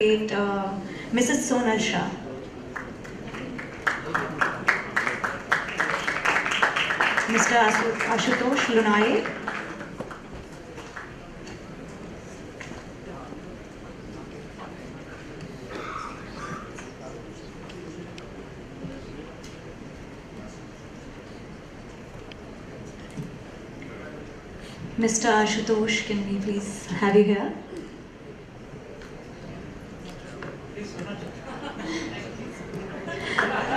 Mrs. Sonal Shah. Mr. Ashutosh Lunai. Mr. Ashutosh, can we please have you here?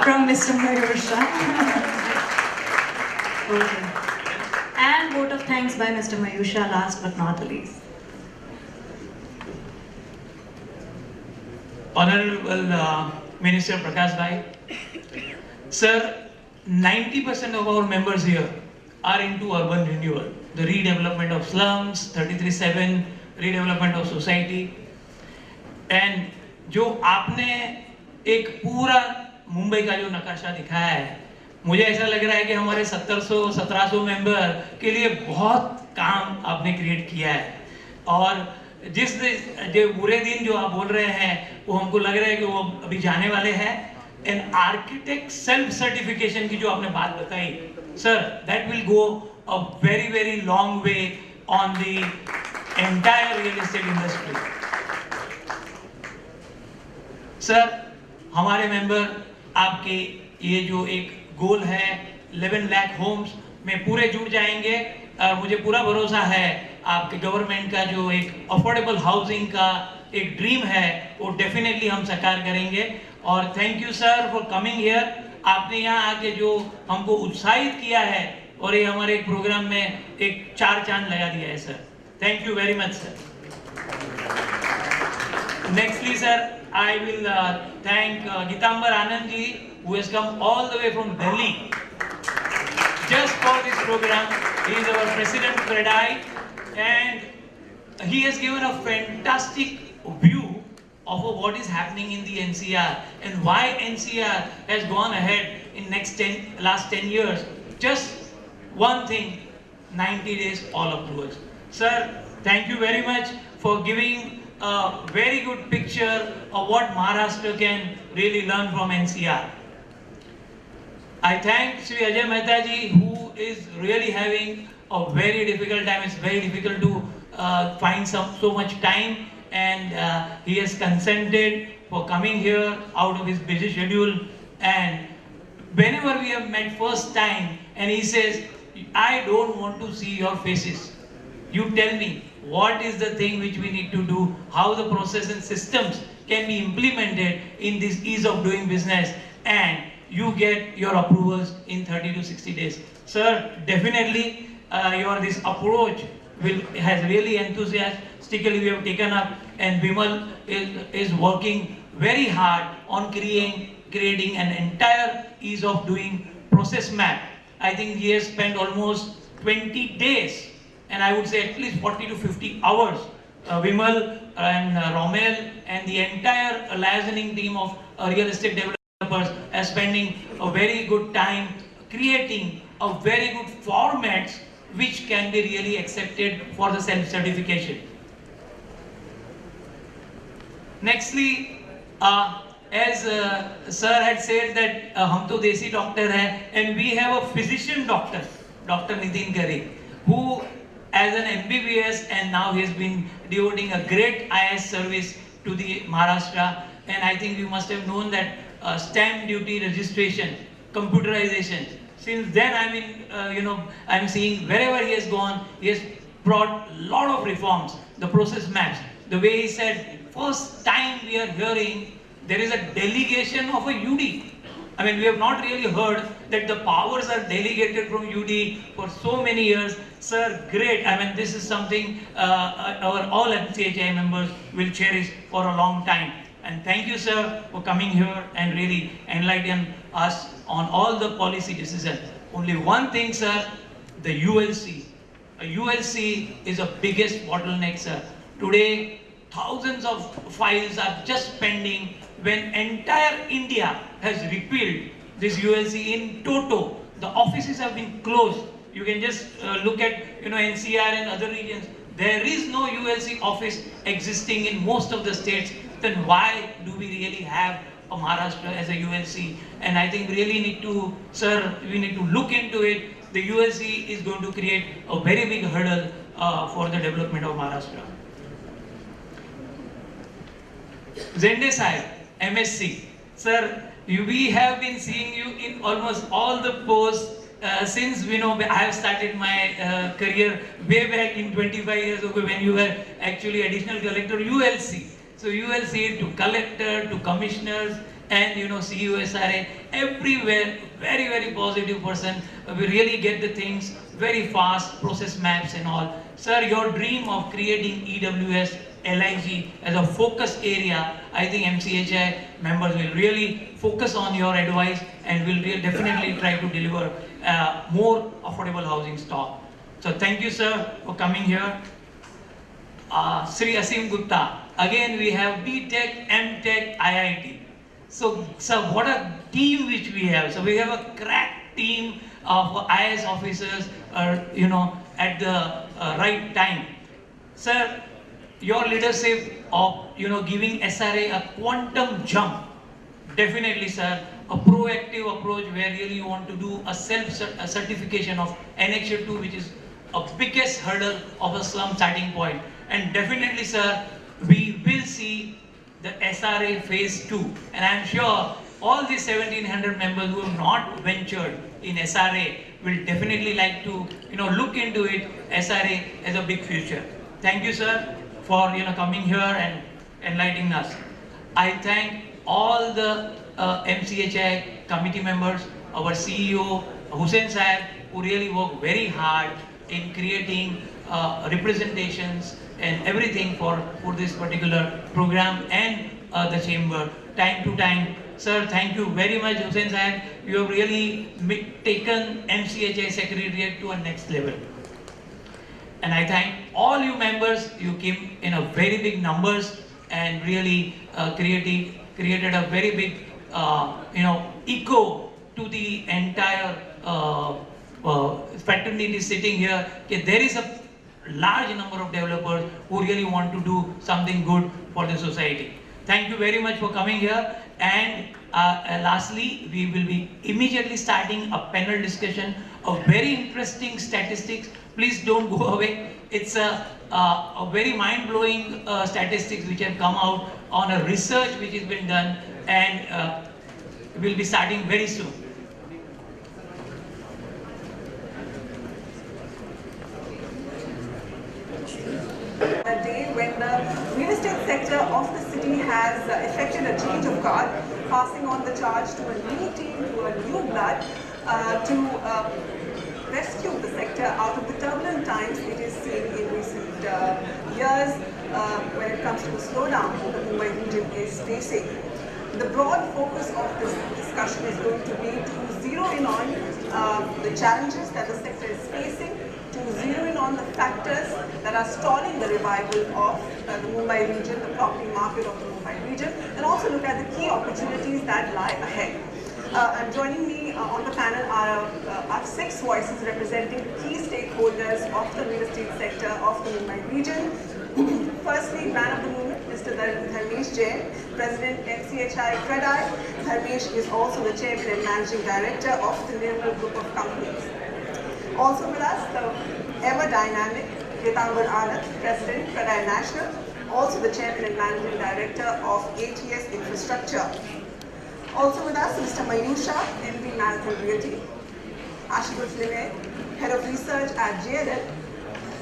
From Mr. Mayur. Okay. And vote of thanks by Mr. Mayur, last but not the least. Honorable Minister Prakash Bhai, Sir, 90% of our members here are into urban renewal, the redevelopment of slums, 33/7, redevelopment of society, and जो आपने एक पूरा मुंबई का जो नक्शा दिखाया है, मुझे ऐसा लग रहा है कि हमारे 1700 मेंबर के लिए बहुत काम आपने क्रिएट किया है। और जो बुरे दिन जो आप बोल रहे हैं वो हमको लग रहा है कि वो अभी जाने वाले हैं। एंड आर्किटेक्ट सेल्फ सर्टिफिकेशन की जो आपने बात बताई, sir, that will go a very very long way on the entire real estate industry. Sir, हमारे मेंबर आपके ये जो एक गोल है 11 लाख होम्स में पूरे जुड़ जाएंगे। मुझे पूरा भरोसा है आपके गवर्नमेंट का जो एक अफोर्डेबल हाउसिंग का एक ड्रीम है वो डेफिनेटली हम साकार करेंगे। और thank you sir for coming here. आपने यहाँ आके जो हमको उत्साहित किया है और ये हमारे एक प्रोग्राम में एक 4 चांद लगा दिया है sir. Thank you very much sir. Nextly, sir, I will thank Gitambar Anand ji, who has come all the way from Delhi just for this program. He is our President CREDAI, and he has given a fantastic view of what is happening in the NCR and why NCR has gone ahead in last 10 years. Just one thing, 90 days all up to us. Sir, thank you very much for giving a very good picture of what Maharashtra can really learn from NCR. I thank Sri Ajay Mehta ji, who is really having a very difficult time. It's very difficult to find so much time, and he has consented for coming here out of his busy schedule. And whenever we have met first time and he says, I don't want to see your faces. You tell me what is the thing which we need to do, how the process and systems can be implemented in this ease of doing business, and you get your approvals in 30 to 60 days. Sir, definitely your this approach has really enthusiastically we have taken up, and Vimal is working very hard on creating an entire ease of doing process map. I think he has spent almost 20 days, and I would say at least 40 to 50 hours. Vimal and Romel and the entire licensing team of real estate developers are spending a very good time creating a very good formats which can be really accepted for the self-certification. Nextly, as sir had said that हम तो देसी doctor हैं, and we have a physician doctor, Dr. Nitin Gare, who as an MBBS, and now he has been devoting a great IS service to the Maharashtra. And I think you must have known that stamp duty registration, computerization. Since then, I mean, I'm seeing wherever he has gone, he has brought a lot of reforms. The process maps, the way he said, first time we are hearing there is a delegation of a UD. I mean, we have not really heard that the powers are delegated from UD for so many years. Sir, great. I mean, this is something our all MCHI members will cherish for a long time. And thank you, sir, for coming here and really enlighten us on all the policy decisions. Only one thing, sir, the ULC. A ULC is the biggest bottleneck, sir. Today, thousands of files are just pending when entire India has repealed this ULC in toto. The offices have been closed. You can just look at NCR and other regions. There is no ULC office existing in most of the states. then why do we really have a Maharashtra as a ULC? And I think really need to, sir, we need to look into it. The ULC is going to create a very big hurdle for the development of Maharashtra. Zende Sahib, MSc. Sir, we have been seeing you in almost all the posts since I have started my career way back in 25 years ago when you were actually additional collector ULC. So ULC to collector to commissioners and CUSRA, everywhere, very, very positive person. We really get the things very fast, process maps and all. Sir, your dream of creating EWS LIG as a focus area, I think MCHI members will really focus on your advice and will definitely try to deliver more affordable housing stock. So thank you, sir, for coming here. Sri Asim Gupta, again we have BTech, MTech, IIT. So sir, what a team which we have. So we have a crack team of IAS officers, at the right time. Sir, your leadership of giving SRA a quantum jump, definitely sir, a proactive approach where really you want to do a self-certification of Annexure 2, which is a biggest hurdle of a slum starting point. And definitely sir, we will see the SRA phase 2, and I am sure all these 1700 members who have not ventured in SRA will definitely like to look into it, SRA as a big future. Thank you sir for coming here and enlightening us. I thank all the MCHI committee members, our CEO Hussain Sahib, who really worked very hard in creating representations and everything for this particular program and the chamber time to time. Sir, thank you very much, Hussain Sahib. You have really taken MCHI Secretariat to a next level. And I thank all you members. You came in a very big numbers and really created a very big echo to the entire fraternity sitting here. Okay, there is a large number of developers who really want to do something good for the society. Thank you very much for coming here. And lastly, we will be immediately starting a panel discussion of very interesting statistics. Please don't go away. It's a very mind-blowing statistics which have come out on a research which has been done, and will be starting very soon. A day when the real estate sector of the city has effected a change of guard, passing on the charge to a new team, to a new blood, to rescue the sector out of the turbulent times it is seen in recent years when it comes to the slowdown the Mumbai region is facing. The broad focus of this discussion is going to be to zero in on the challenges that the sector is facing, to zero in on the factors that are stalling the revival of the Mumbai region, the property market of the Mumbai region, and also look at the key opportunities that lie ahead. And joining me on the panel are 6 voices representing key stakeholders of the real estate sector of the Mumbai region. Firstly, man of the moment, Mr. Dharmesh Jain, President MCHI-CREDAI. Dharmesh is also the Chairman and Managing Director of the Nirmal Group of Companies. Also with us, the ever-dynamic Gitambar Anand, President, CREDAI National, also the Chairman and Managing Director of ATS Infrastructure. Also with us, Mr. Mayur Shah, MD Marathon Realty, Ashutosh Lime, Head of Research at JLL,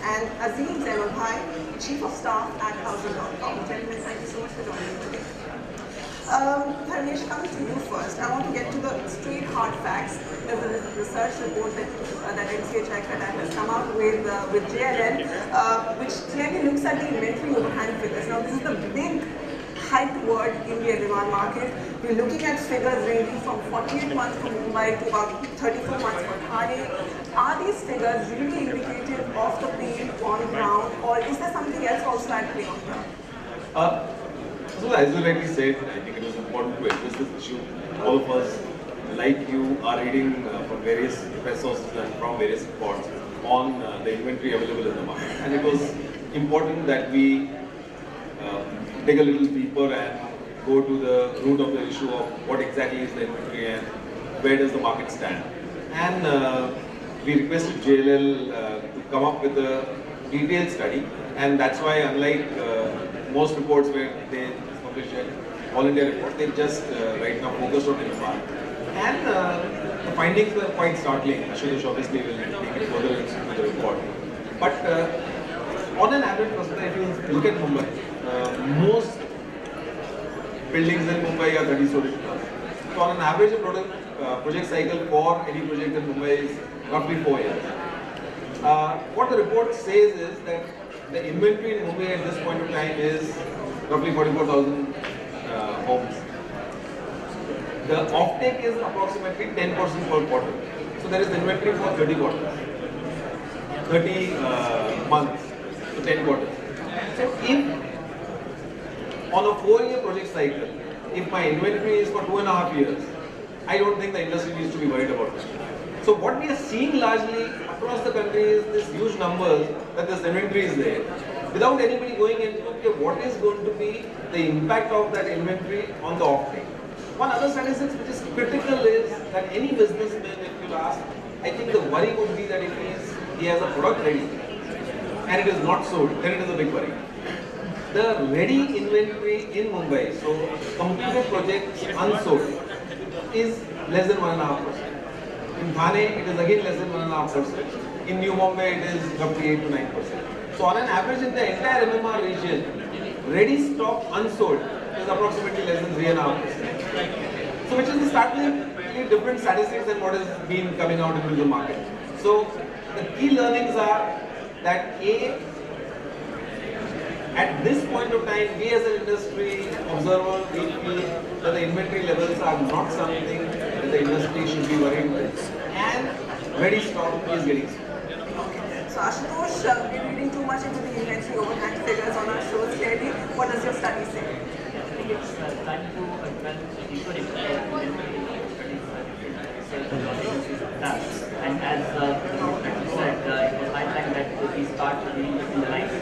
and Azim Zainul Bhai, Chief of Staff at Housing.com. Gentlemen, thank you so much for joining me today. Dharmesh, coming to you first, I want to get to the straight hard facts. There's a research report that MCHI-CREDAI has come out with JLL, which clearly looks at the inventory overhang figures. Now, this is the big hyped word in the demand market. We're looking at figures ranging from 48 months for Mumbai to about 34 months for Thane. Are these figures really indicative of the pain on ground, or is there something else also at play on ground? So as you rightly said, I think it was important to address this issue. All of us, like you, are reading from various press sources and from various reports on the inventory available in the market. And it was important that we dig a little deeper and go to the root of the issue of what exactly is the inventory and where does the market stand. And we requested JLL to come up with a detailed study, and that's why, unlike most reports where they publish a all India report, they've just right now focused on MFR. And the findings were quite startling. Ashutosh obviously will take it further into the report. But on an average perspective, if you look at Mumbai, most buildings in Mumbai are 30 stories plus. So on an average, a project cycle for any project in Mumbai is roughly 4 years. What the report says is that the inventory in Mumbai at this point of time is roughly 44,000 homes. The offtake is approximately 10% per quarter. So there is inventory for 30 quarters, 30 months, so 10 quarters. So if on a 4-year project cycle, if my inventory is for 2.5 years, I don't think the industry needs to be worried about it. So what we are seeing largely across the country is this huge numbers that this inventory is there, without anybody going into okay, what is going to be the impact of that inventory on the offtake. One other statistic which is critical is that any businessman, if you ask, I think the worry would be that if he has a product ready and it is not sold, then it is a big worry. The ready inventory in Mumbai, so completed projects unsold, is less than 1.5%. In Thane, it is again less than 1.5%. In New Mumbai, it is roughly 8 to 9%. So on an average in the entire MMR region, ready stock unsold is approximately less than 3.5%. So which is the startlingly different statistics than what has been coming out into the market. So the key learnings are that at this point of time, we as an industry observer, we feel that the inventory levels are not something that the industry should be worried with, and ready stock is getting sold. So Ashutosh, we're reading too much into the inventory overhang figures on our shows clearly. What does your study say? I think it's time to advance deeper into the studies. And as you said, it was high time that we start reading between the lines.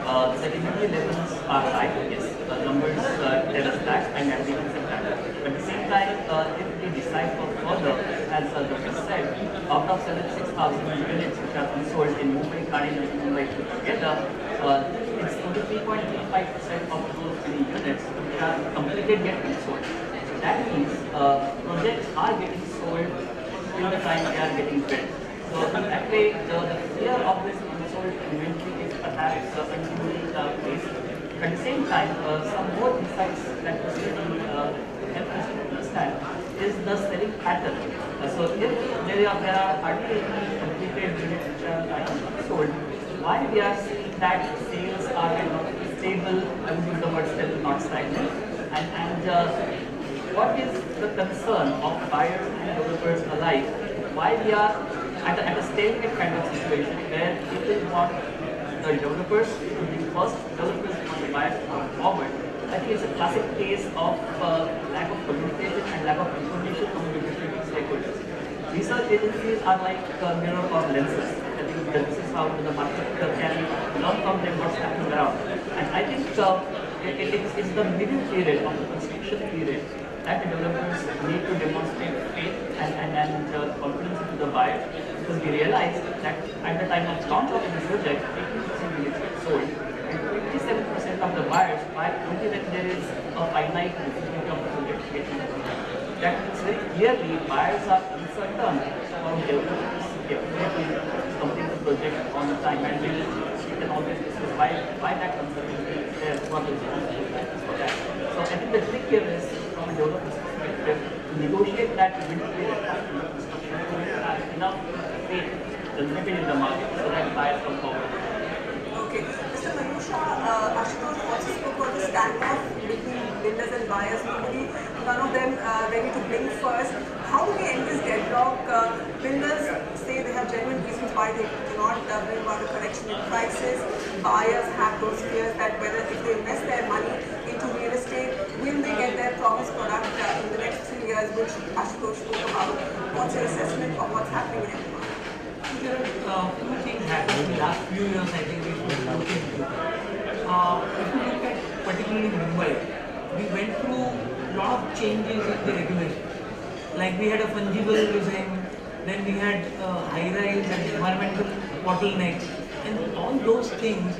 The inventory levels are high, yes, the numbers tell us that, and we can accept that. But at the same time, if we decide for further, as Dr. said, out of 76,000 units which are unsold in Mumbai, Thane and Mumbai together, it's only 3.35% of those many units which are completed yet unsold. So that means projects are getting sold till the time they are getting built. So in that way, the fear of this unsold inventory is perhaps unduly placed. At the same time, some more insights that the study help us to understand is the selling pattern. So if there are hardly any completed units which are sold, why we are seeing that sales are stable, I would use the word stable, not stagnant, and what is the concern of buyers and developers alike? Why we are at a stalemate kind of situation where people want the developers to be first, developers want the buyers to come forward. I think it's a classic case of lack of communication and lack of information from the different stakeholders. Research agencies are like mirror or lenses. I think this is how the market can learn from them what's happening around. And I think it's the middle period of the construction period that the developers need to demonstrate faith and confidence into the buyer, because we realize that at the time of launch of the project, 80% units get sold, and 57% of the buyers buy only when there is a finite visibility of the project getting sold. That means very clearly buyers are uncertain about developers' ability to complete the project on time, and we can always discuss why that uncertainty is there, what is for that. So I think the trick here is, from a developer's perspective, to negotiate that middle of construction to have enough faith in the market so that buyers come forward. Okay. Mr. Mayusha, Ashutosh also spoke about the standoff between builders and buyers. None of them ready to blink first. How do we end this deadlock? Builders say they have genuine reasons why they cannot bring about a correction in prices. Buyers have those fears that whether if they invest their money into real estate, will they get their promised product in the next 3 years, which Ashutosh spoke about. What's your assessment of what's happening in Mumbai? There are two things happening in the last few years. I think we should look into. If you look at particularly Mumbai, we went through a lot of changes in the regulation. Like we had a fungible regime, then we had high-rise and environmental bottlenecks, and all those things.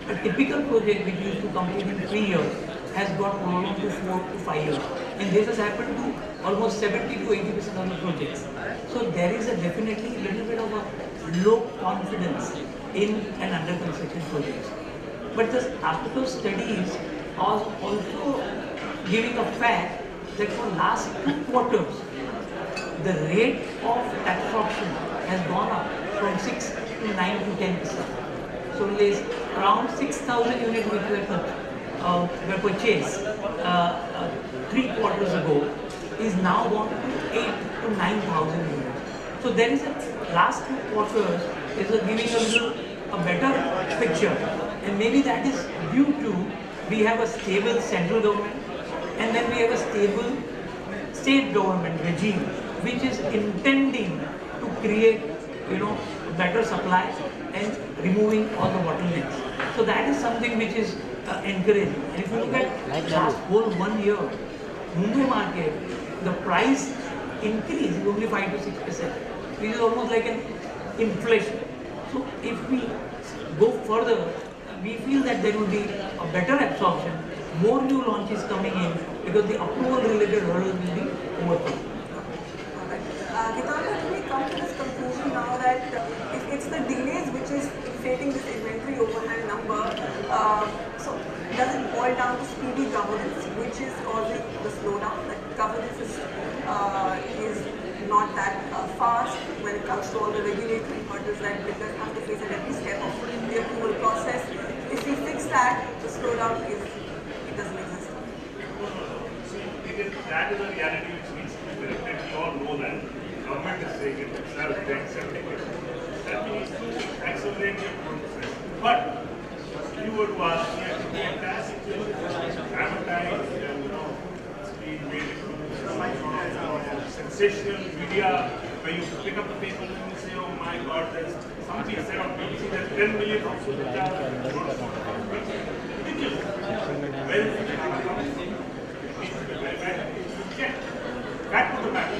A typical project which used to complete in 3 years has got prolonged to 4 to 5 years, and this has happened to almost 70 to 80% of the projects. So there is a definitely a little bit of a low confidence in an under construction project. But the Aptos studies are also giving a fact that for last 2 quarters, the rate of absorption has gone up from 6 to 9 to 10%. So there's around 6,000 units which were purchased 3 quarters ago is now gone to 8 to 9,000 units. So there is a last 2 quarters is giving a better picture, and maybe that is due to we have a stable central government and then we have a stable state government regime which is intending to create better supply and removing all the bottlenecks. So that is something which is encouraging. And if you look at last whole 1 year, Mumbai market, the price increase is only 5 to 6%, which is almost like an inflation. So if we go further, we feel that there will be a better absorption, more new launches coming in because the approval related hurdles will be overcome. Gitanda, do we come to this conclusion now that if it's the delays which is creating this inventory overhang number, so does it boil down to speedy governance which is causing the slowdown? That governance is not that fast when it comes to all the regulatory hurdles that builders have to face at every step of the approval process. If we fix that, the slowdown doesn't exist. That is a reality which needs to be corrected. We all know that. Government is saying it itself, they accepting it. That means to accelerate the process. But if you were to ask me, I think the entire situation is dramatized and it's being made into some sort of sensational media where you pick up the paper and you say, oh my God, there's something said on BBC, there's 10 million of social charges. Ridiculous. Where is it coming from? It needs to be verified. Check. Back to the matter.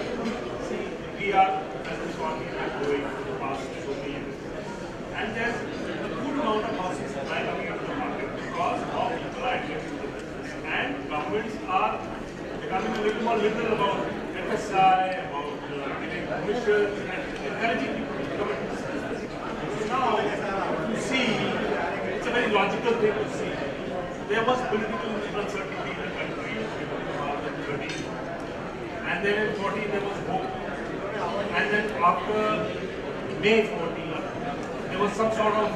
See, we are, as a economy, growing for the past so many years. And there's a good amount of housing supply coming into the market because more people are entering into the business. And governments are becoming a little more liberal about FSI, about giving permissions, and encouraging people to come into this business. So now, you see, it's a very logical thing to see. There was political uncertainty in the country in 2013. And then in 2014 there was hope. And then after May 14, there was some sort of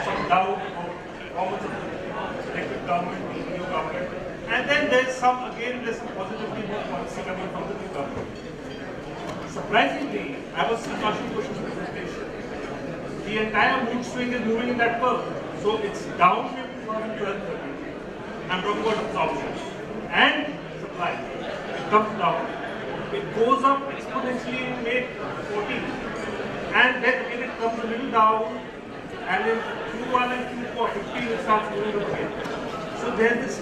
some doubt about the performance of the elected government, the new government. And then there's some positivity about policy coming from the new government. Surprisingly, I was in Kashmir Kush's presentation. The entire mood swing is moving in that curve. So it's down in 2012-13. I'm talking about absorption and supply. It comes down. It goes up exponentially in May 14. And then again it comes a little down. And in Q1 and Q4 15 it starts moving up again. So there's this,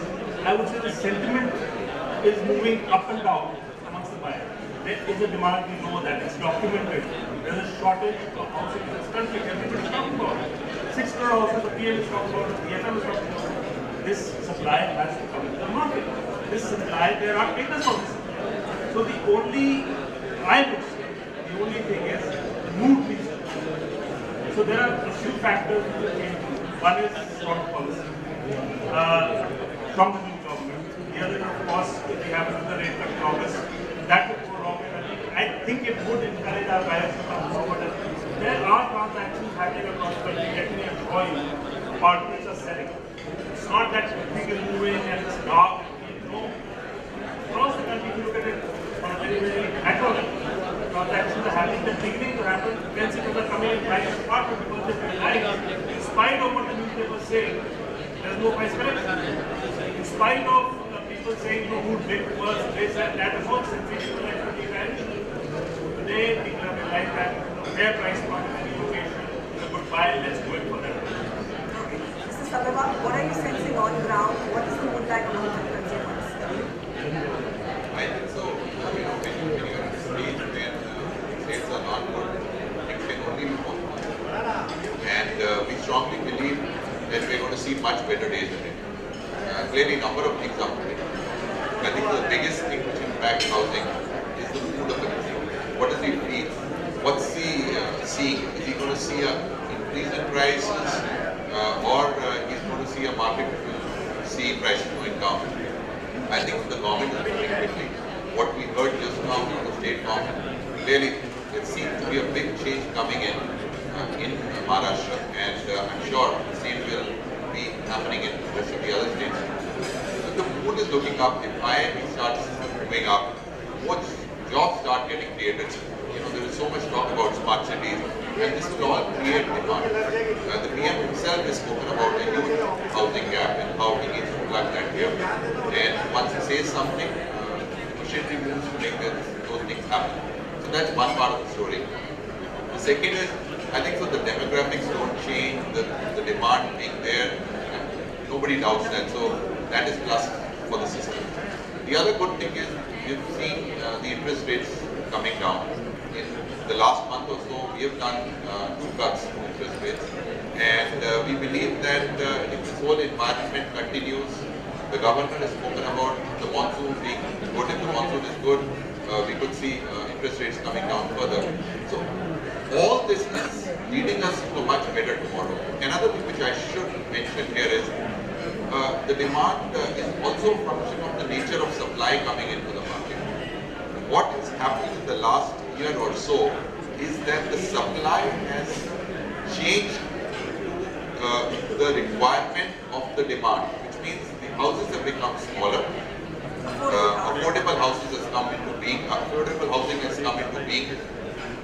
I would say the sentiment is moving up and down amongst the buyers. There is a demand, we know that, it's documented. There's a shortage of housing in this country. Everybody's talking about it. 6 crore houses, the PM is talking about it, the FM is talking about it. This supply has to come into the market. This supply, there are takers of this supply. So the only, I would say, the only thing is the mood needs to change. So there are a few factors which will change. One is strong policy from the new government. The other, of course, if we have another rate cut in August, that would prolong it. I think it would encourage our buyers to come forward. There are transactions happening across the country. Let me assure you, apartments are selling. It's not that everything is moving and it's dark. No. Across the country, if you look at it on a very, very macro level, transactions are happening. They're beginning to happen. Then people are coming and buying apartments because they feel like, in spite of what the newspapers say, there's no price correction. In spite of people saying, who did worse, this and that is all sensational activity. Today, people have realized that fair price point in any location is a good buy. Let's go in for that. Okay. This is Sababa, what are you sensing on ground? What is the mood like among the consumers? I think so. When you're at a stage when sales are not good, it can only be possible. And we strongly believe that we're going to see much better days ahead. Clearly, a number of things are happening. I think the biggest thing which impacts housing is the mood of the consumer. What does he feel? What's he seeing? Is he going to see an increase in prices, or he's going to see a market see prices going down? I think the government is moving quickly. What we heard just now from the state government, clearly there seems to be a big change coming in Maharashtra, and I'm sure the same will be happening in the rest of the other states. So the mood is looking up. If IIT starts moving up, what jobs start getting created? There is so much talk about smart cities, and this will all create demand. The PM himself has spoken about a huge housing gap and how he needs to plug that gap. And once he says something, initially moves to make those things happen. So that's one part of the story. The second is, I think so the demographics don't change, the demand being there, nobody doubts that. So that is plus for the system. The other good thing is we've seen the interest rates coming down. In the last month or so, we have done 2 cuts in interest rates, and we believe that if this whole environment continues, the government has spoken about the monsoon being good. If the monsoon is good, we could see interest rates coming down further. So all this is leading us to a much better tomorrow. Another thing which I should mention here is the demand is also a function of the nature of supply coming into the market. What has happened in the last year or so is that the supply has changed to the requirement of the demand, which means the houses have become smaller. Affordable houses has come into being. Affordable housing has come into being,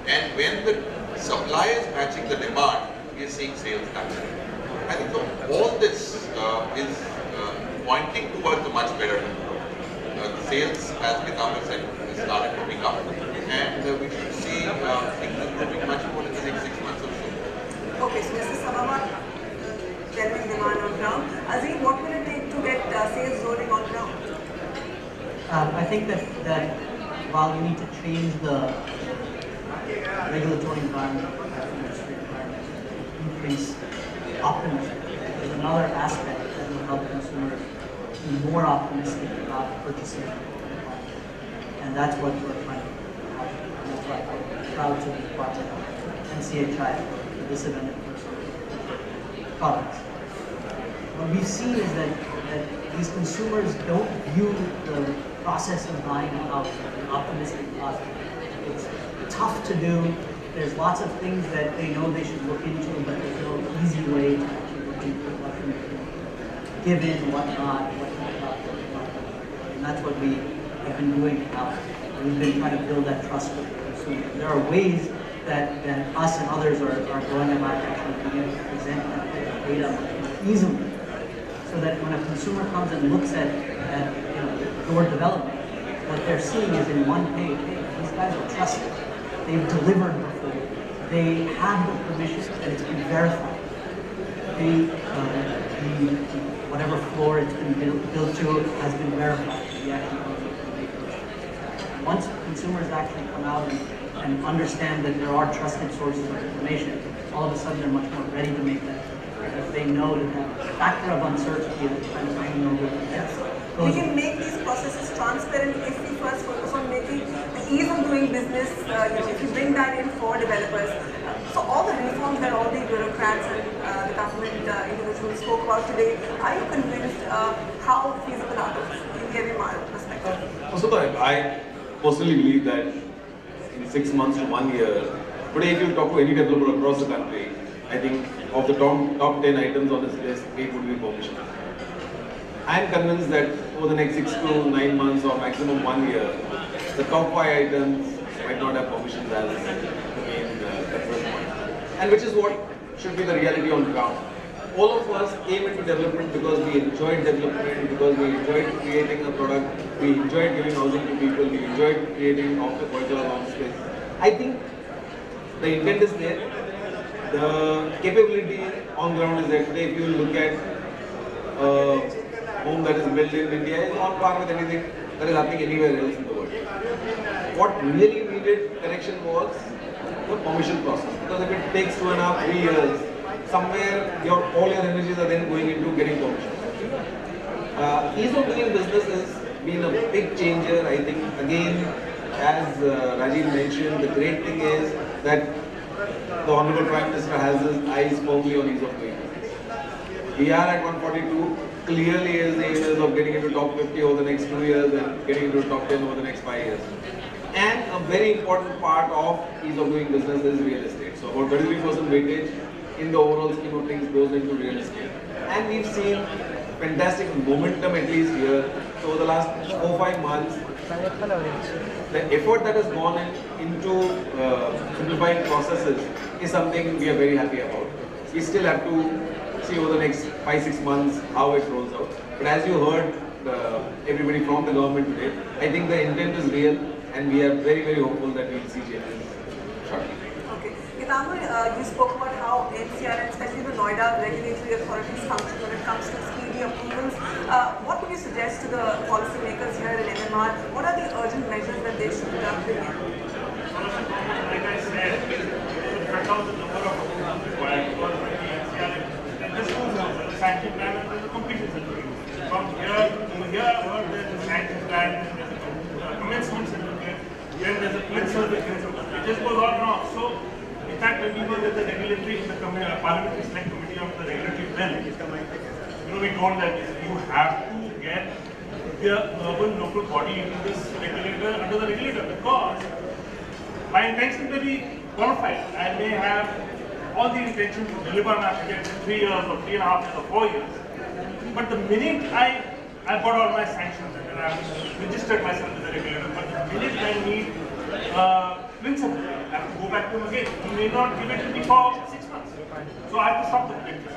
and when the supply is matching the demand, we are seeing sales happening. I think so all this is pointing towards a much better tomorrow. The sales, as Gitambar said, has started to pick up, and we should see things improving much more in the next 6 months or so. Okay, so Mr. Sababa, genuine demand on ground. Azim, what will it take to get sales rolling on ground? I think that while we need to change the regulatory environment, industry environment, increase optimism, there's another aspect that will help consumers be more optimistic about purchasing a home. And that's what we're trying to do. And that's why I'm proud to be part of MCHI, the disadvantaged person products. What we've seen is that these consumers don't view the process of buying a house as an optimistic process. It's tough to do. There's lots of things that they know they should look into, but there's no easy way to actually look into what can give in, what not. And that's what we have been doing now. We've been trying to build that trust with the consumer. There are ways that us and others are going about actually being able to present that data easily, so that when a consumer comes and looks at your development, what they're seeing is in one page, hey, these guys are trusted. They've delivered before. They have the permission, and it's been verified. Whatever floor it's been built to has been verified. Once consumers actually come out and understand that there are trusted sources of information, all of a sudden they're much more ready to make that. Because they know that that factor of uncertainty is kind of hanging over their heads. We can make these processes transparent if we first focus on making the ease of doing business, if you bring that in for developers. So all the reforms that all the bureaucrats and the government individuals spoke about today, are you convinced how feasible are those in every perspective? So I personally believe that in 6 months to 1 year, today if you talk to any developer across the country, I think of the top 10 items on this list, 8 would be permission. I am convinced that over the next 6 to 9 months or maximum 1 year, the top 5 items might not have permissions as the main concern point. And which is what should be the reality on ground. All of us came into development because we enjoyed development, because we enjoyed creating a product, we enjoyed giving housing to people, we enjoyed creating office space. I think the intent is there. The capability on ground is there. Today, if you look at home that is built in India is on par with anything that is happening anywhere else in the world. What really needed correction was the permission process, because if it takes 2.5, 3 years, somewhere all your energies are then going into getting permission. Ease of doing business has been a big changer. I think again, as Rajiv mentioned, the great thing is that the Honorable Prime Minister has his eyes firmly on ease of doing business. We are at 142. Clearly, his aim is of getting into top 50 over the next 2 years and getting into top 10 over the next 5 years. And a very important part of ease of doing business is real estate. So about 33% weightage in the overall scheme of things goes into real estate. And we've seen fantastic momentum at least here. So over the last 4-5 months, the effort that has gone into simplifying processes is something we are very happy about. We still have to see over the next 5-6 months how it rolls out. But as you heard everybody from the government today, I think the intent is real and we are very, very hopeful that we will see changes shortly. Okay. Pitambar, you spoke about how NCR and especially the Noida regulatory authorities function when it comes to speedy approvals. What would you suggest to the policymakers here in MMR? What are the urgent measures that they should bring in? Like I said, cut down the number of approvals required because when the NCR and just the sanction plan and there's a completion certificate. From here to here, there's a sanction plan, there's a commencement certificate, then there's a pledge certificate. It just goes on and on. So, in fact, when we were with the regulatory, the Parliamentary Select Committee of the regulatory bill, we told that you have to get the urban local body into this regulator, under the regulator, because my intention may be qualified. I may have all the intention to deliver my project in 3 years or 3.5 years or 4 years. But the minute I got all my sanctions and I've registered myself with the regulator, but the minute I need principal, I have to go back to him again. He may not give it to me for 6 months. So I have to stop the project.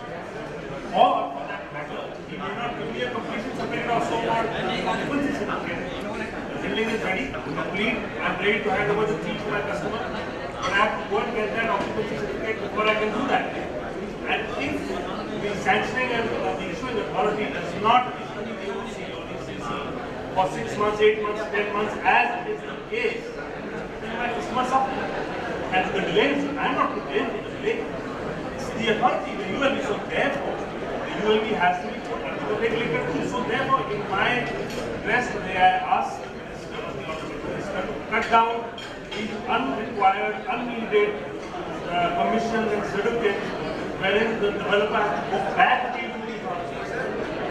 Or, for that matter, he may not give me a completion certificate or so on occupancy certificate. The building is ready, complete, I'm ready to hand over the key to my customer, but I have to go and get that occupancy certificate before I can do that. And if the sanctioning and the issuing authority does not issue the AOC or the CC for 6 months, 8 months, 10 months, as is the case, then my customer suffers. And the delay, I'm not to blame for the delay. It's the authority, the ULB. So therefore, the ULB has to be put under the regulator too. So therefore, in my request, may I ask the Minister or the Honorable Minister to cut down the unrequired, unneeded permissions and certificates wherein the developer has to go back to the authorities.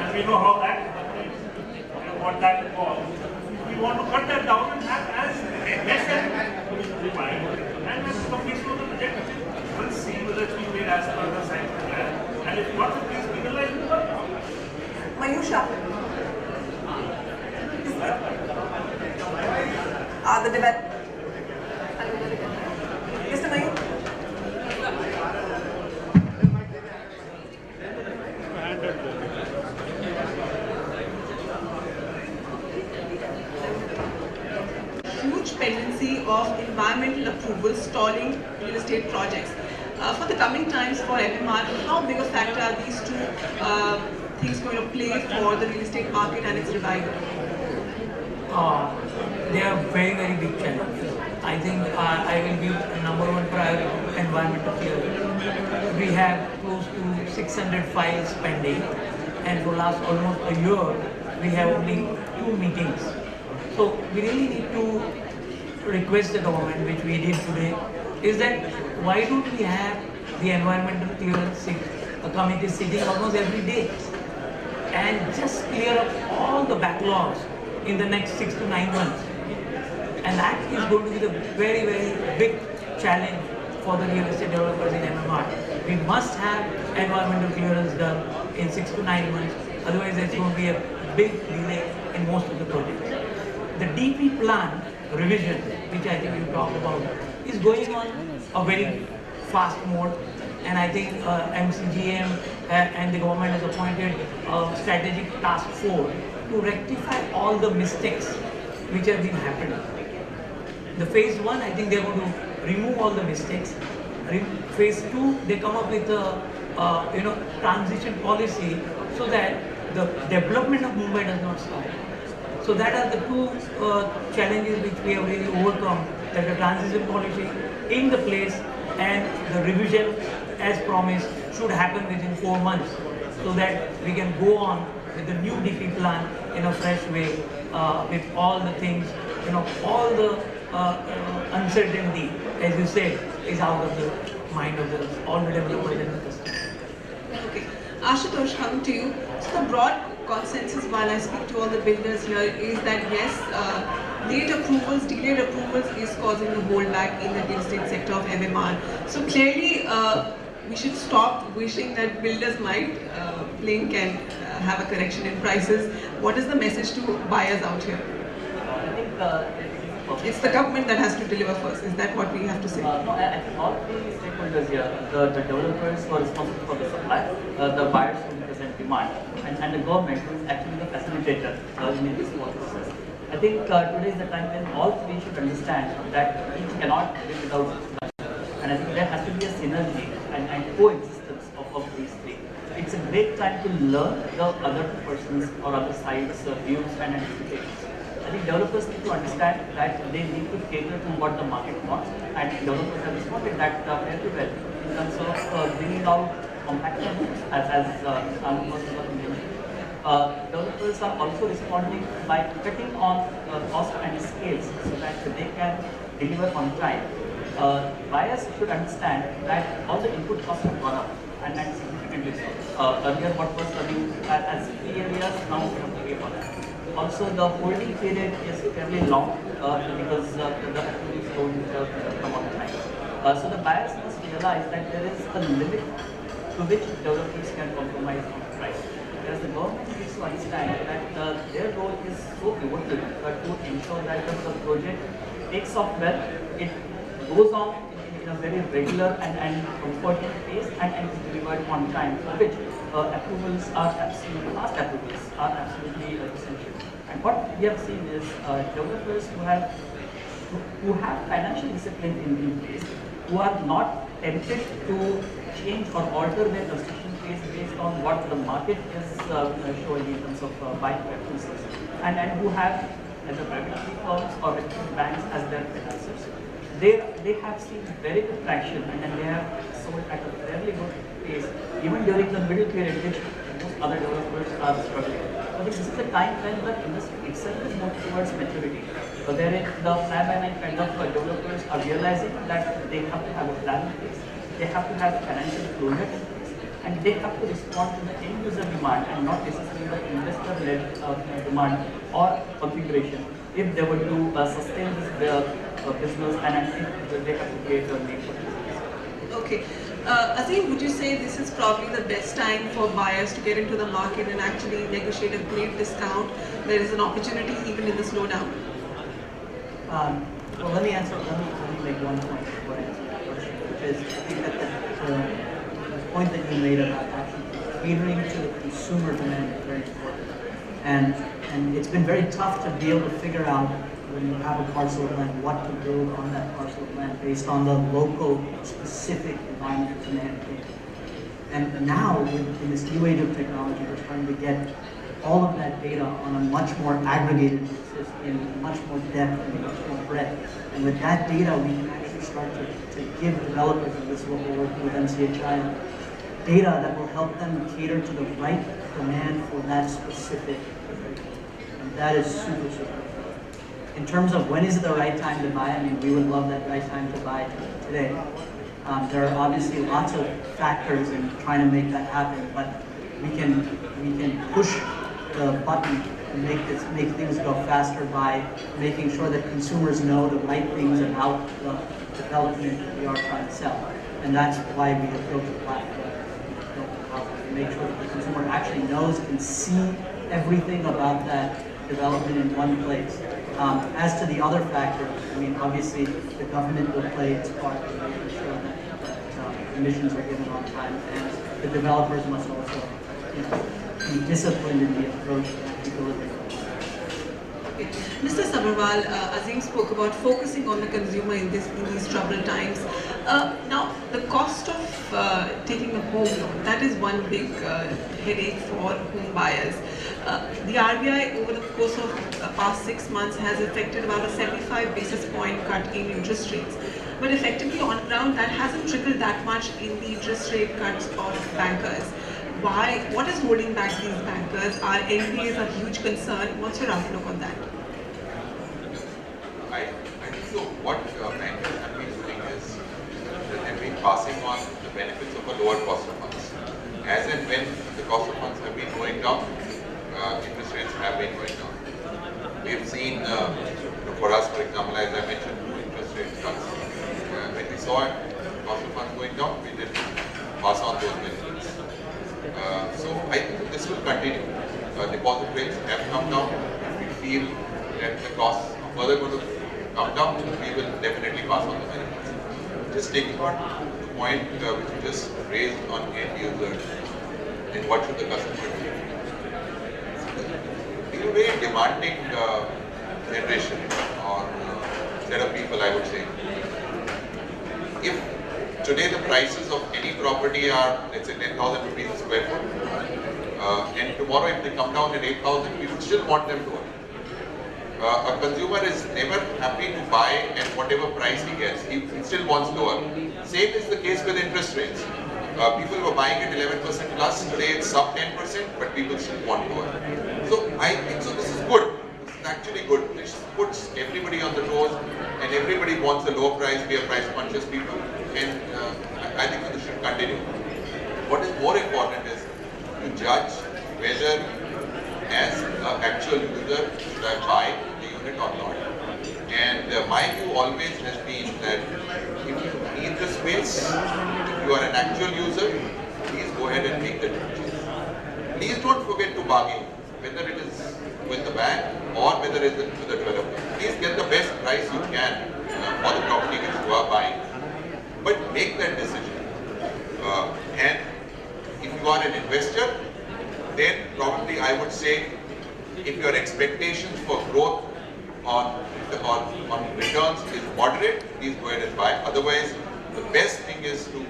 And we know how that happens and what that involves. We want to cut that down and have as less as required. And that's completion of the project. We'll see whether it's been made as per the sanction plan. And if not, please penalize the work. Mayusha. The debate. Mr. Mayur. Huge pendency of environmental approvals stalling real estate projects. For the coming times for MMR, how big a factor are these two things going to play for the real estate market and its revival? They are very, very big challenges. I think I will give number one priority to environmental clearance. We have close to 600 files pending, and for last almost a year, we have only 2 meetings. So we really need to request the government, which we did today, is that why don't we have the environmental clearance committee sitting almost every day and just clear up all the backlogs in the next 6 to 9 months. And that is going to be the very, very big challenge for the real estate developers in MMR. We must have environmental clearance done in 6 to 9 months, otherwise there's going to be a big delay in most of the projects. The DP plan revision, which I think you talked about, is going on a very fast mode, and I think MCGM and the government has appointed a strategic task force to rectify all the mistakes which have been happening. The phase 1, I think they're going to remove all the mistakes. Phase 2, they come up with a transition policy so that the development of Mumbai does not stop. So that are the two challenges which we have really overcome, that the transition policy in the place and the revision as promised should happen within 4 months, so that we can go on with the new DP plan in a fresh way, with all the things, all the uncertainty, as you said, is out of the mind of all the developers and the customers. Okay. Ashutosh, coming to you. So the broad consensus while I speak to all the builders here is that yes, delayed approvals is causing the holdback in the real estate sector of MMR. So clearly, we should stop wishing that builders might blink and have a correction in prices. What is the message to buyers out here? I think it's the government that has to deliver first. Is that what we have to say? No, I think all three stakeholders here, the developers who are responsible for the supply, the buyers who represent demand, and the government who is actually the facilitator in this whole process. I think today is the time when all three should understand that each cannot live without discussion. And I think there has to be a synergy and coexistence of these three. It's a great time to learn the other person's or other side's views and anticipations. I think developers need to understand that they need to cater to what the market wants, and developers have responded that very well in terms of bringing out compact homes, as Sam was mentioned. Developers are also responding by cutting on cost and scales so that they can deliver on time. Buyers should understand that all the input costs have gone up, and significantly so. Earlier what was coming as free areas, now we have to pay for that. Also, the holding period is fairly long because the approvals don't come on time. So the buyers must realize that there is a limit to which developers can compromise on price. Whereas the government needs to understand that their role is so pivotal to ensure that the project takes off well, it goes on in a very regular and comforting pace and is delivered on time, for which approvals are absolutely, fast approvals are absolutely essential. And what we have seen is developers who have financial discipline in place, who are not tempted to change or alter their construction pace based on what the market is showing in terms of buying preferences, and who have either private equity firms or banks as their financiers. They have seen very good traction, and then they have sold at a fairly good pace, even during the middle period, which most other developers are struggling. I think this is the time when the industry itself is moving towards maturity. So there is the fly-by-night kind of developers are realizing that they have to have a plan in place, they have to have financial closure in place, and they have to respond to the end user demand and not necessarily the investor-led demand or configuration if they were to sustain this business and if they have to create a name for business. Okay. Azim, would you say this is probably the best time for buyers to get into the market and actually negotiate a great discount? There is an opportunity even in the slowdown. Well, let me make one point before I answer that question, which is, I think that the point that you made about actually catering to the consumer demand is very important. And it's been very tough to be able to figure out, when you have a parcel of land, what to build on that parcel of land based on the local specific environment demand. And now, in this new age of technology, we're trying to get all of that data on a much more aggregated basis, in much more depth and much more breadth. And with that data, we can actually start to give developers, and this is what we're working with MCHI, data that will help them cater to the right demand for that specific area. And that is super, super important. In terms of when is it the right time to buy, I mean, we would love that right time to buy today. There are obviously lots of factors in trying to make that happen, but we can push the button and make things go faster by making sure that consumers know the right things about the development that we are trying to sell. And that's why we have built a platform, to make sure that the consumer actually knows, can see everything about that development in one place. As to the other factors, I mean, obviously the government will play its part in making sure that permissions are given on time, and the developers must also, be disciplined in the approach to delivering. Okay. Mr. Sabharwal, Azim spoke about focusing on the consumer in these troubled times. Now, the cost of taking a home loan, that is one big headache for home buyers. The RBI over the course of past 6 months has effected about a 75 basis point cut in interest rates. But effectively on ground, that hasn't trickled that much in the interest rate cuts of bankers. Why? What is holding back these bankers? Are NPAs a huge concern? What's your outlook on that? I think so. What bankers have been doing is that they've been passing on the benefits of a lower cost of funds. As and when the cost of funds have been going down, interest rates have been going down. We've seen, for us, for example, as I mentioned, 2 interest rate cuts. When we saw cost of funds going down, we did pass on those benefits. So I think this will continue. Deposit rates have come down. If we feel that the costs are further going to come down, we will definitely pass on the benefits. Just taking on the point which you just raised on end users, and what should the customer do? We are a very demanding generation or set of people, I would say. If today the prices of any property are, let's say, 10,000 rupees a square foot, and tomorrow if they come down at 8,000, we would still want them to own. A consumer is never happy to buy at whatever price he gets. He still wants lower. Same is the case with interest rates. People were buying at 11% plus, today it's sub 10%, but people still want lower. So I think so this is good. This is actually good. This puts everybody on the toes, and everybody wants a lower price. We are price conscious people, and I think this should continue. What is more important is to judge whether as an actual user should I buy the unit or not. And my view always has been that if you need the space, if you are an actual user, please go ahead and make the purchase. Please don't forget to bargain, whether it is with the bank or whether it is with the developer. Please get the best price you can for the property which you are buying. But make that decision. And if you are an investor, then probably I would say if your expectations for growth on returns is moderate, please go ahead and buy. Otherwise, the best thing is to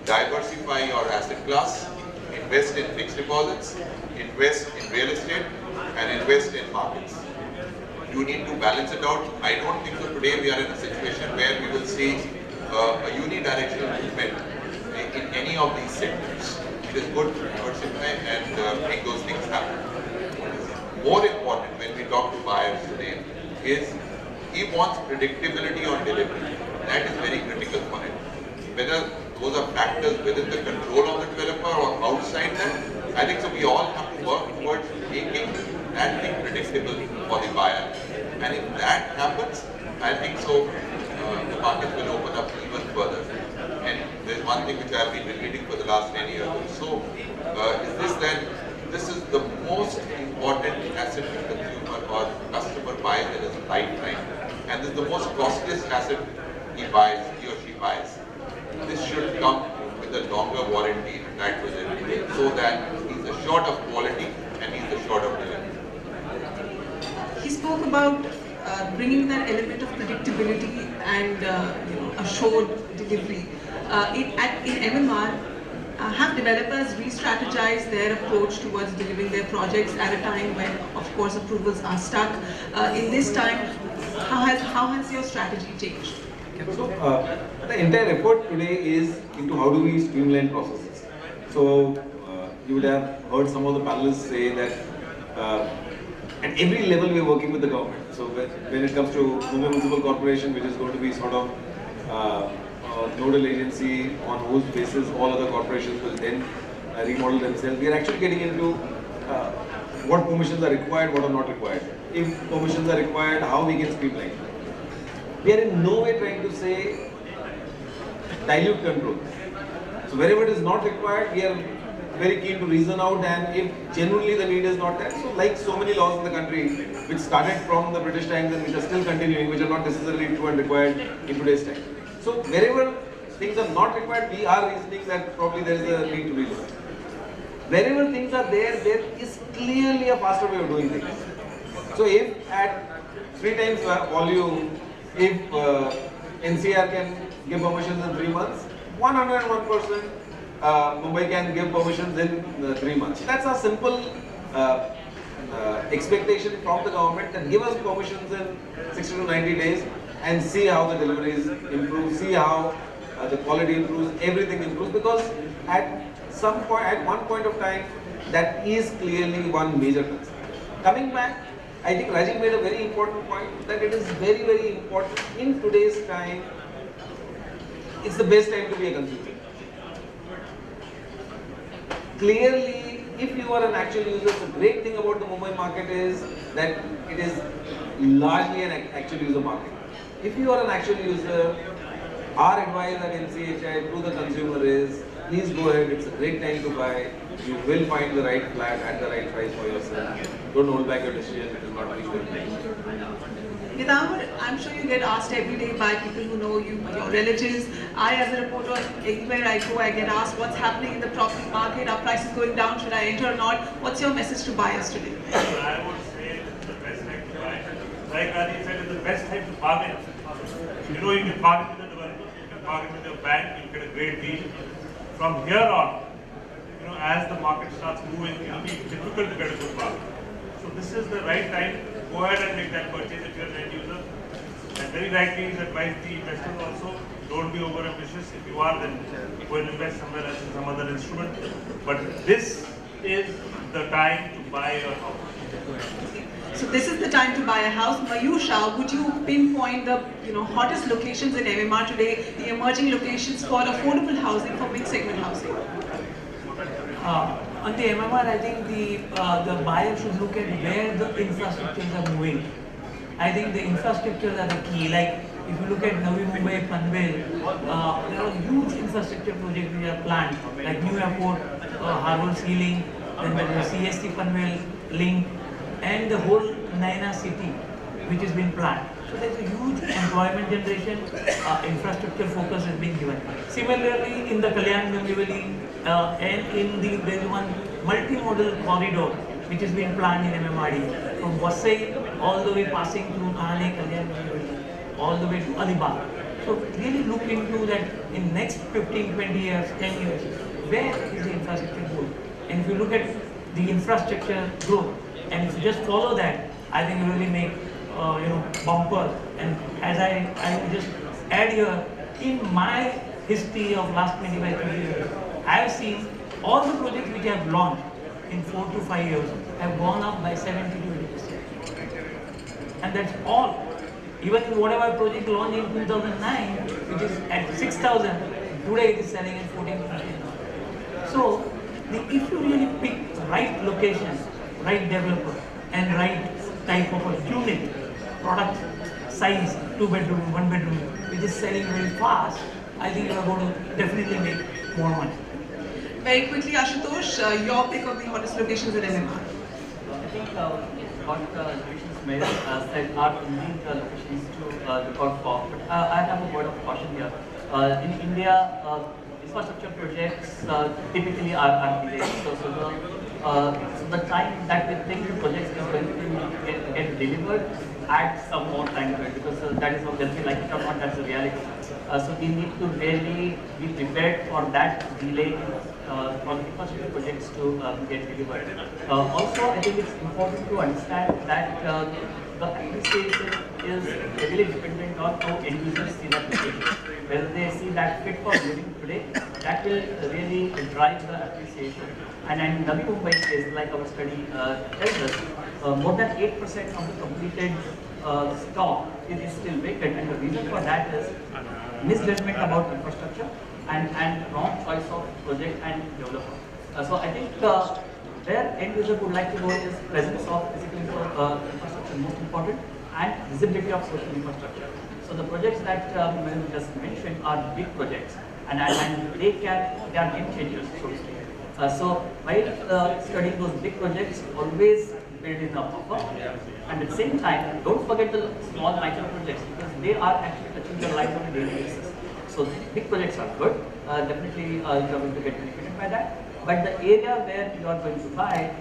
diversify your asset class, invest in fixed deposits, invest in real estate, and invest in markets. You need to balance it out. I don't think so today we are in a situation where we will see a unidirectional movement in any of these sectors. It is good to diversify and make those things happen. What is more important when we talk to buyers today is he wants predictability on delivery. That is very critical for him. Whether those are factors within the control of the developer or outside them, I think so we all have to work towards making that thing predictable for the buyer. And if that happens, I think so the market will open up even further. And there's one thing which I have been repeating for the last 10 years or so, is this that this is the most important asset the consumer or customer buys in his lifetime. And this is the most costliest asset he or she buys. This should come with a longer warranty attached with it, so that he's assured of quality and he's assured of delivery. He spoke about bringing that element of predictability and assured delivery. In MMR, have developers re-strategized their approach towards delivering their projects at a time when, of course, approvals are stuck? In this time, how has your strategy changed? So, the entire effort today is into how do we streamline processes. So, you would have heard some of the panelists say that at every level we are working with the government. So, when it comes to Mumbai Municipal Corporation, which is going to be sort of nodal agency on whose basis all other corporations will then remodel themselves, we are actually getting into what permissions are required, what are not required. If permissions are required, how we can streamline. We are in no way trying to say dilute control. So wherever it is not required, we are very keen to reason out, and if genuinely the need is not there, so like so many laws in the country which started from the British times and which are still continuing, which are not necessarily true and required in today's time. So wherever things are not required, we are reasoning that probably there is a need to relook. Wherever things are there, there is clearly a faster way of doing things. So if at 3 times volume, if NCR can give permissions in 3 months. 101% Mumbai can give permissions in 3 months. That's a simple expectation from the government, that give us permissions in 60 to 90 days and see how the deliveries improve, see how the quality improves, everything improves, because at one point of time, that is clearly one major concern. Coming back, I think Rajiv made a very important point, that it is very, very important in today's time. It's the best time to be a consumer. Clearly, if you are an actual user, the great thing about the Mumbai market is that it is largely an actual user market. If you are an actual user, our advice at MCHI to the consumer is, please go ahead, it's a great time to buy. You will find the right flat at the right price for yourself. Don't hold back your decision, it will not be good. Gitambar, I'm sure you get asked every day by people who know you, your relatives. I, as a reporter, anywhere I go, I get asked what's happening in the property market, are prices going down, should I enter or not? What's your message to buyers today? I would say it's the best time to buy. Like Rajiv said, it's the best time to bargain. You know, you can bargain with the developer, you can bargain with your bank, you'll get a great deal. From here on, you know, as the market starts moving, it will be difficult to get a good bargain. So this is the right time. Go ahead and make that purchase if you're an end user. And very rightly, he's advised the investors also, don't be over ambitious. If you are, then go and invest somewhere else in some other instrument. But this is the time to buy a house. So this is the time to buy a house. Mayusha, would you pinpoint the hottest locations in MMR today, the emerging locations for affordable housing, for mid-segment housing? On the MMR, I think the buyer should look at where the infrastructures are moving. I think the infrastructures are the key. Like if you look at Navi Mumbai, Panvel, there are huge infrastructure projects which are planned, like new airport, harbour ceiling, then there is CST Panvel link, and the whole Naina city, which has been planned. So there's a huge employment generation, infrastructure focus has been given. Similarly, in the Kalyan Dombivli and there is one multimodal corridor which has been planned in MMRD from Vasai all the way passing through Thane, Kalyan Dombivli, all the way to Alibag. So really look into that in next 15, 20 years, 10 years, where is the infrastructure growth? And if you look at the infrastructure growth, and if you just follow that, I think you really make bumper. And as I will just add here, in my history of last 25 years, I have seen all the projects which I have launched in 4 to 5 years have gone up by 70 to 80%. And that's all. Even in whatever project launched in 2009, which is at 6,000, today it is selling at 14,000. So, if you really pick right location, right developer, and right type of a unit, product size, 2 bedroom, 1 bedroom, which is selling very fast, I think you are going to definitely make more money. Very quickly, Ashutosh, your pick of the hottest locations in MMR. I think what locations Mayor said are indeed locations to look out for. But I have a word of caution here. In India, infrastructure projects typically are delayed. So the time that we think the project is going to get delivered adds some more time to it, because that is how they'll be like it or not, that's the reality. So we need to really be prepared for that delay for the infrastructure projects to get delivered. Also, I think it's important to understand that the appreciation is heavily dependent on how end users see that appreciation. Whether they see that fit for living today, that will really drive the appreciation. And in Navi Mumbai case, like our study tells us, more than 8% of the completed stock is still vacant, and the reason for that is misjudgment about infrastructure and wrong choice of project and developer. So I think where end user would like to go is presence of physical infrastructure most important, and visibility of social infrastructure. So the projects that Madam just mentioned are big projects, and they are game changers, so to speak. So while studying those big projects, always build in a buffer, and at the same time, don't forget the small micro projects, because they are actually touching the lives on a daily basis. So big projects are good, definitely you are going to get benefited by that. But the area where you are going to buy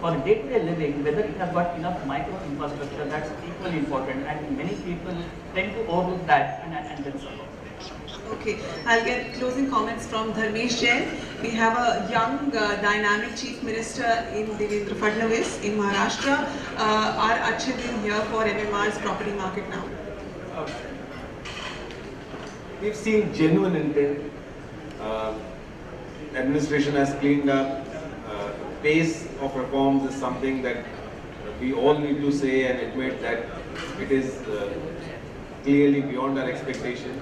for day-to-day living, whether it has got enough micro infrastructure, that's equally important, and many people tend to overlook that and then suffer. Okay, I'll get closing comments from Dharmesh Jain. We have a young, dynamic Chief Minister in Devendra Fadnavis in Maharashtra. Are Achhe Din here for MMR's property market now? We've seen genuine intent. Administration has cleaned up. Pace of reforms is something that we all need to say and admit that it is clearly beyond our expectation.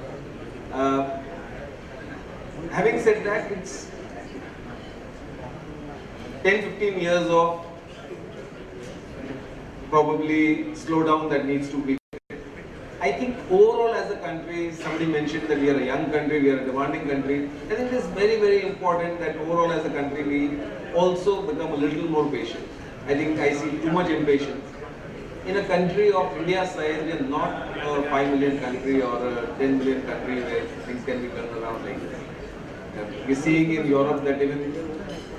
Having said that, it's 10-15 years of probably slowdown that needs to be. I think overall as a country, somebody mentioned that we are a young country, we are a demanding country. I think it is very, very important that overall as a country we also become a little more patient. I think I see too much impatience. In a country of India's size, we are not a 5 million country or a 10 million country where things can be turned around like this. We're seeing in Europe that even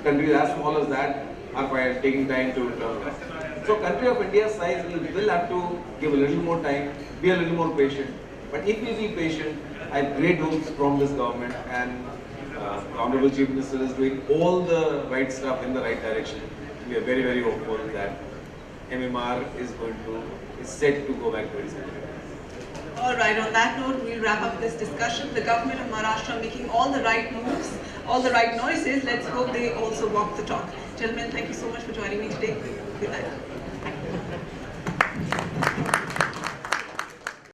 countries as small as that are taking time to turn around. So a country of India's size will have to give a little more time, be a little more patient. But if we be patient, I have great hopes from this government, and the Honorable Chief Minister is doing all the right stuff in the right direction. We are very, very hopeful that MMR is set to go back to its country. All right, on that note, we'll wrap up this discussion. The government of Maharashtra making all the right moves, all the right noises. Let's hope they also walk the talk. Gentlemen, thank you so much for joining me today. Good night.